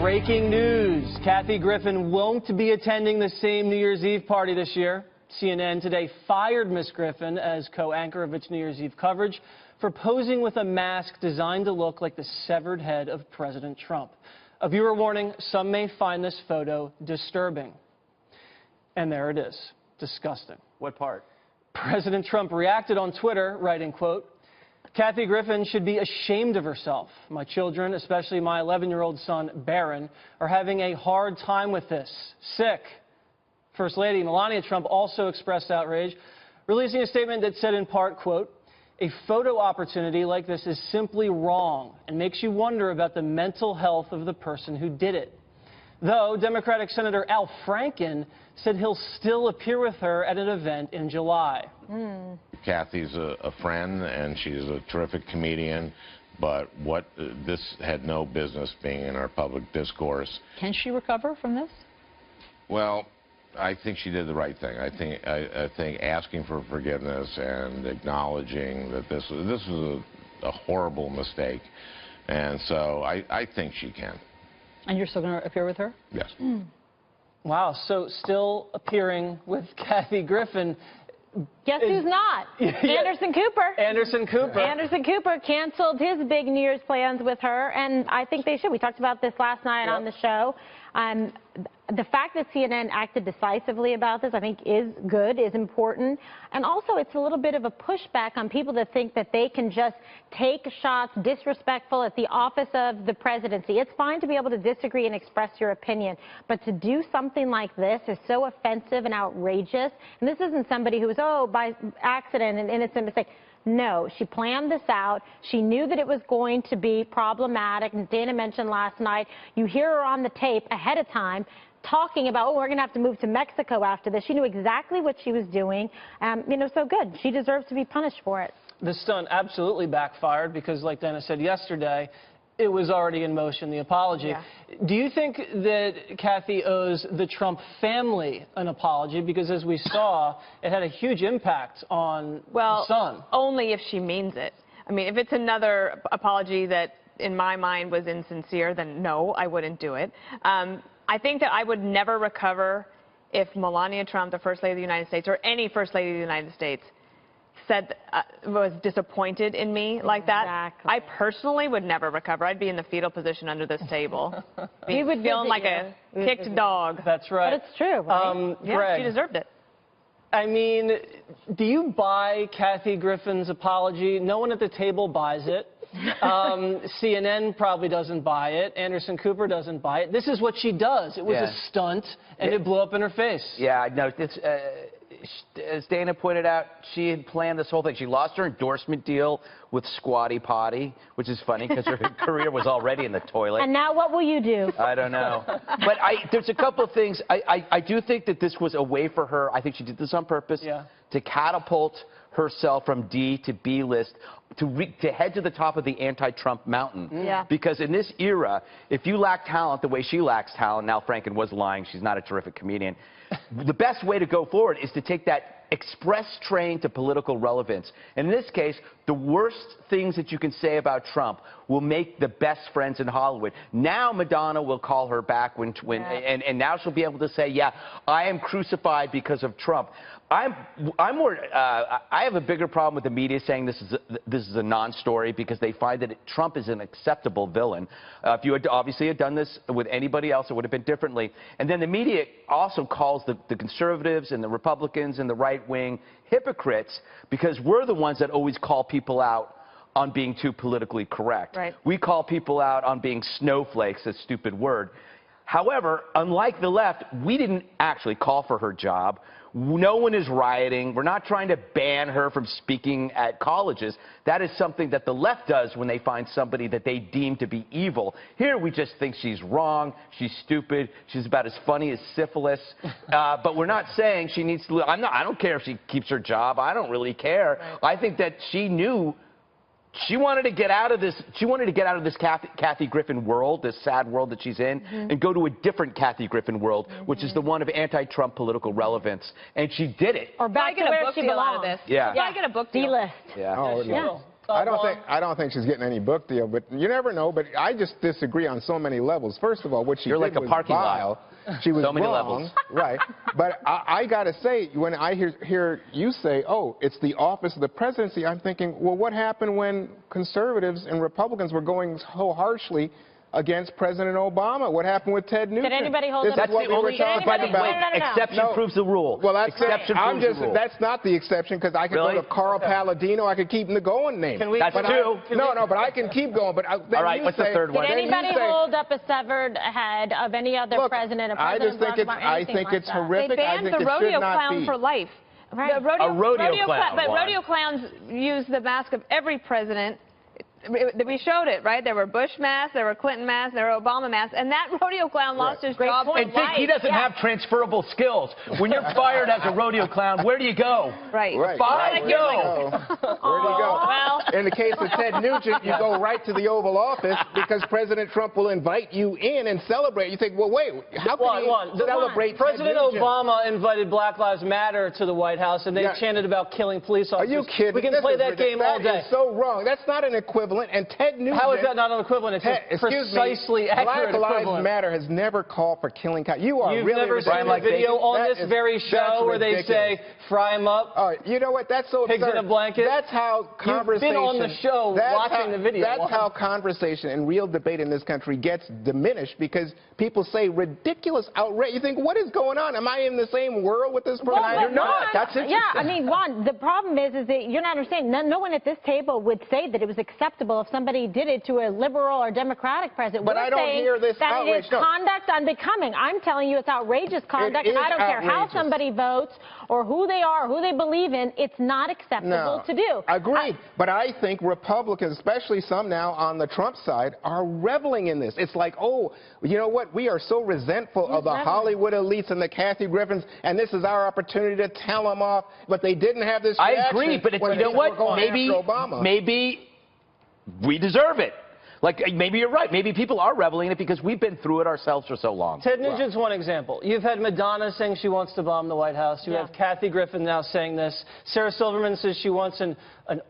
Breaking news. Kathy Griffin won't be attending the same New Year's Eve party this year. CNN today fired Miss Griffin as co-anchor of its New Year's Eve coverage for posing with a mask designed to look like the severed head of President Trump. A viewer warning, some may find this photo disturbing. And there it is. Disgusting. What part? President Trump reacted on Twitter, writing, quote, "Kathy Griffin should be ashamed of herself. My children, especially my 11-year-old son, Barron, are having a hard time with this. Sick." First Lady Melania Trump also expressed outrage, releasing a statement that said in part, quote, "A photo opportunity like this is simply wrong and makes you wonder about the mental health of the person who did it." Though Democratic Senator Al Franken said he'll still appear with her at an event in July. Kathy's a friend, and she's a terrific comedian, but this had no business being in our public discourse. Can she recover from this? Well, I think she did the right thing. I think asking for forgiveness and acknowledging that this was a horrible mistake, and so I think she can. And you're still going to appear with her? Yes. Wow, so still appearing with Kathy Griffin. Guess who's not? Anderson Cooper. Anderson Cooper. Anderson Cooper canceled his big New Year's plans with her, and I think they should. We talked about this last night on the show. The fact that CNN acted decisively about this, I think, is good, is important. And also, it's a little bit of a pushback on people that think that they can just take shots disrespectful at the office of the presidency. It's fine to be able to disagree and express your opinion, but to do something like this is so offensive and outrageous. And this isn't somebody who was, oh, by accident, an innocent mistake. No, she planned this out. She knew that it was going to be problematic. And Dana mentioned last night, you hear her on the tape ahead of time talking about, oh, we're going to have to move to Mexico after this. She knew exactly what she was doing. So good. She deserves to be punished for it. This stunt absolutely backfired because, like Dana said yesterday, it was already in motion, the apology. Yeah. Do you think that Kathy owes the Trump family an apology? Because as we saw, it had a huge impact on the son. Only if she means it. I mean, if it's another apology that, in my mind, was insincere, then no, I wouldn't do it. I think that I would never recover if Melania Trump, the First Lady of the United States, or any First Lady of the United States, was disappointed in me like that. Exactly. I personally would never recover. I'd be in the fetal position under this table. We would feeling like a kicked dog. That's right. But it's true, right? Yeah, Greg, she deserved it. I mean, do you buy Kathy Griffin's apology? No one at the table buys it. CNN probably doesn't buy it. Anderson Cooper doesn't buy it. This is what she does. It was a stunt, and it blew up in her face. Yeah, I know. As Dana pointed out, she had planned this whole thing. She lost her endorsement deal with Squatty Potty, which is funny because her career was already in the toilet. And now what will you do? I don't know. But there's a couple of things. I do think that this was a way for her. I think she did this on purpose to catapult herself from D to B list to head to the top of the anti-Trump mountain. Yeah. Because in this era, if you lack talent the way she lacks talent, now Franken was lying, she's not a terrific comedian, the best way to go forward is to take that express train to political relevance. And in this case, the worst things that you can say about Trump will make the best friends in Hollywood. Now Madonna will call her back and now she'll be able to say, yeah, I am crucified because of Trump. I have a bigger problem with the media saying this is a non-story because they find that Trump is an acceptable villain. If you had obviously done this with anybody else, it would have been differently. And then the media also calls the conservatives and the Republicans and the right wing hypocrites because we're the ones that always call people out on being too politically correct. Right. We call people out on being snowflakes, a stupid word. However, unlike the left, we didn't actually call for her job. No one is rioting. We're not trying to ban her from speaking at colleges. That is something that the left does when they find somebody that they deem to be evil. Here, we just think she's wrong, she's stupid, she's about as funny as syphilis. But we're not saying she needs to. I don't care if she keeps her job. I don't really care. Right. I think that she knew. She wanted to get out of this. She wanted to get out of this Kathy Griffin world, this sad world that she's in, and go to a different Kathy Griffin world, which is the one of anti-Trump political relevance. And she did it. Or back to where she belongs. Yeah. I get a book deal. D-list. Yeah. Oh, yeah. I don't think she's getting any book deal, but you never know. But I just disagree on so many levels. First of all, what she You're did like a was parking vile. lot. She was So many wrong, levels. right? But I got to say, when I hear you say, "Oh, it's the office of the presidency," I'm thinking, well, what happened when conservatives and Republicans were going so harshly against President Obama? What happened with Ted Nugent? Did anybody hold up? That's the only exception No. proves the rule. Well, that's exception I'm proves just the rule. that's not the exception, because I could Really? go to Carl Palladino. I could keep the going name. Can we? That's can two. No, but I can keep going. But then All right, you what's the say, third one? Did then you anybody say- hold up a severed head of any other Look, president? A I president just think Barack Obama, I anything think like it's that? horrific. They I banned think the it rodeo should not clown be. for life. Right. The rodeo clown, but Juan. rodeo clowns use the mask of every president. We showed it, right? There were Bush masks, there were Clinton masks, there were Obama masks, and that rodeo clown lost his Great job for point. And think he life. doesn't have transferable skills. When you're fired as a rodeo clown, where do you go? Right. Five, Where do you no. go? Where do you go? Well, In the case of Ted Nugent, you go right to the Oval Office because President Trump will invite you in and celebrate. You think, well, wait, how can he celebrate Ted President Nugent? Obama invited Black Lives Matter to the White House, and they Yeah. chanted about killing police Are officers. you kidding? We can This play is that ridiculous. game all day. That is so wrong. That's not an equivalent. And Ted Nugent. How is that not an equivalent? It's a Excuse precisely me. accurate Black Lives equivalent. Matter has never called for killing cops. You are You've really never seen ridiculous. a video on That this is- very that's show where they ridiculous. say, fry him up? All right, you know what? That's so Pigs absurd. in a blanket. That's how conversation. been on the show watching the video. That's how conversation and real debate in this country gets diminished, because people say ridiculous, outrage. You think, what is going on? Am I in the same world with this person? Well, You're not. Juan, That's interesting. Yeah, I mean, Juan, the problem is that you're not understanding. No one at this table would say that it was acceptable if somebody did it to a liberal or Democratic president. But We're I don't saying hear this that outrage. it is No. conduct unbecoming. I'm telling you it's outrageous conduct. It is And I don't care how outrageous. somebody votes or who they are, who they believe in. It's not acceptable to do. Agreed. But I think Republicans, especially some now on the Trump side, are reveling in this. It's like, oh, you know what? We are so resentful of the reveling? Hollywood elites and the Kathy Griffins, and this is our opportunity to tell them off. But they didn't have this I reaction agree, but when you know people were what? going Maybe, after Obama. maybe we deserve it. Like, maybe you're right. Maybe people are reveling in it because we've been through it ourselves for so long. Ted Nugent's one example. You've had Madonna saying she wants to bomb the White House. You have Kathy Griffin now saying this. Sarah Silverman says she wants an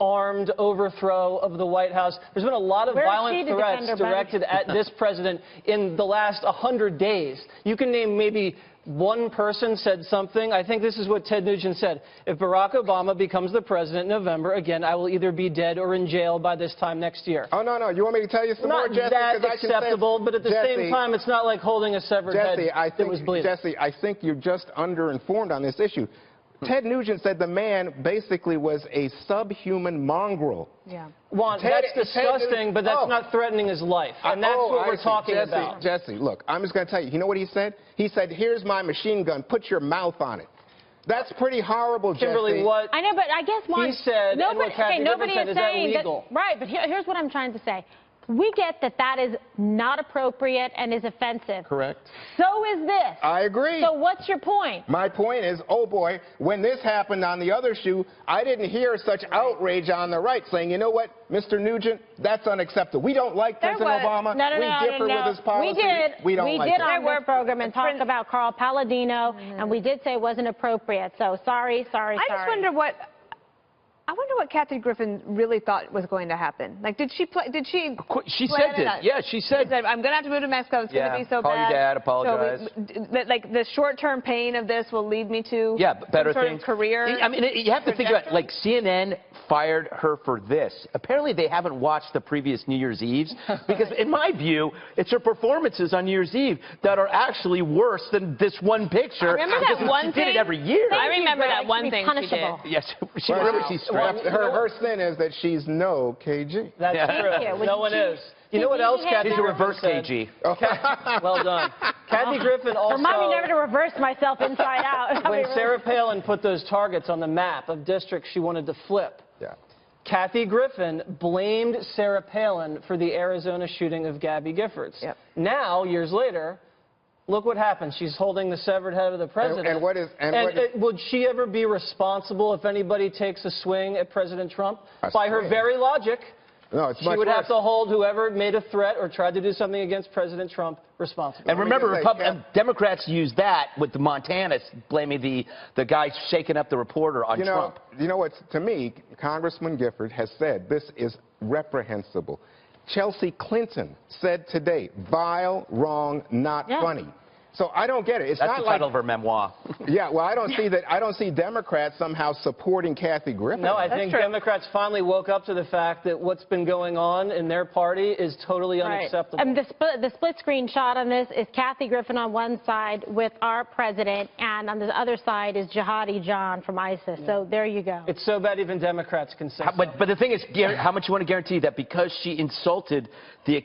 armed overthrow of the White House. There's been a lot of Where is violent she to threats defend her directed at this president in the last 100 days. You can name maybe one person said something. I think this is what Ted Nugent said. If Barack Obama becomes the president in November, again, I will either be dead or in jail by this time next year. Oh, no. You want me to tell you some more, Not Jesse? that 'Cause I can say- acceptable, but at the Jesse, same time, it's not like holding a severed Jesse, head that was bleeding. Jesse, I think you're just underinformed on this issue. Ted Nugent said the man basically was a subhuman mongrel. yeah. Juan, Ted- that's disgusting, but that's oh. not threatening his life. And that's Oh, what I we're see. talking Jesse, about. Jesse, look, I'm just going to tell you. You know what he said? He said, here's my machine gun. Put your mouth on it. That's pretty horrible, Kimberly, Jesse. what I know, but I guess one. he said and what Kathy Griffin nobody said, is is that saying legal? right, but here's what I'm trying to say. We get that that is not appropriate and is offensive. Correct. So is this. I agree. So what's your point? My point is, oh boy, when this happened on the other shoe, I didn't hear such outrage on the right saying, you know what, Mr. Nugent, that's unacceptable. We don't like There President was- Obama. No. We differ with his policy. We did. We don't like it. on this program and talk about Carl Palladino, and we did say it wasn't appropriate. So sorry. I just wonder what Kathy Griffin really thought was going to happen. Like, did she play? Did she? She plan said it it. out? Yeah, she said. She said, I'm going to have to move to Mexico. It's going to be so call bad. your dad, apologize. Like, the short-term pain of this will lead me to better some sort things. of career. I mean, you have to think about it. Like, CNN fired her for this. Apparently, they haven't watched the previous New Year's Eves because, in my view, it's her performances on New Year's Eve that are actually worse than this one picture. Remember that because one she thing? did it every year. I remember that one be thing punishable. she did. Yes, she Well, really she's strapped. her sin is that she's no KG. That's Yeah. true. Thank you. No one is. You know what Did else you Kathy She's a Griffin reverse said? KG. Well done. Kathy Griffin also... Remind me never to reverse myself inside out. When Sarah Palin put those targets on the map of districts she wanted to flip, Yeah. Kathy Griffin blamed Sarah Palin for the Arizona shooting of Gabby Giffords. Yep. Now, years later, look what happened. She's holding the severed head of the president. And what is... Would she ever be responsible if anybody takes a swing at President Trump? A By her swing? very logic, No, it's She much would worse. have to hold whoever made a threat or tried to do something against President Trump responsible. And remember, Democrats used that with the Montana, blaming the guy shaking up the reporter on Trump. You know what? To me, Congressman Gifford has said this is reprehensible. Chelsea Clinton said today, vile, wrong, not funny. So I don't get it. It's That's not the like, title of her memoir. Yeah, well, I don't see that. I don't see Democrats somehow supporting Kathy Griffin. No, I think Democrats finally woke up to the fact that what's been going on in their party is totally unacceptable. And the split screen shot on this is Kathy Griffin on one side with our president, and on the other side is Jihadi John from ISIS. So there you go. It's so bad even Democrats can say But the thing is, how much you want to guarantee that because she insulted the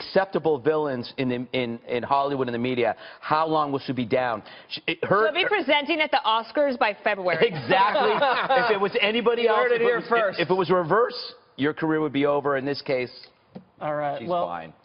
villains in Hollywood and the media, how long will she be down? She'll be presenting at the Oscars by February. Exactly. If it was anybody else, heard it here first. If it was reverse, your career would be over. In this case, all right, she's well, fine.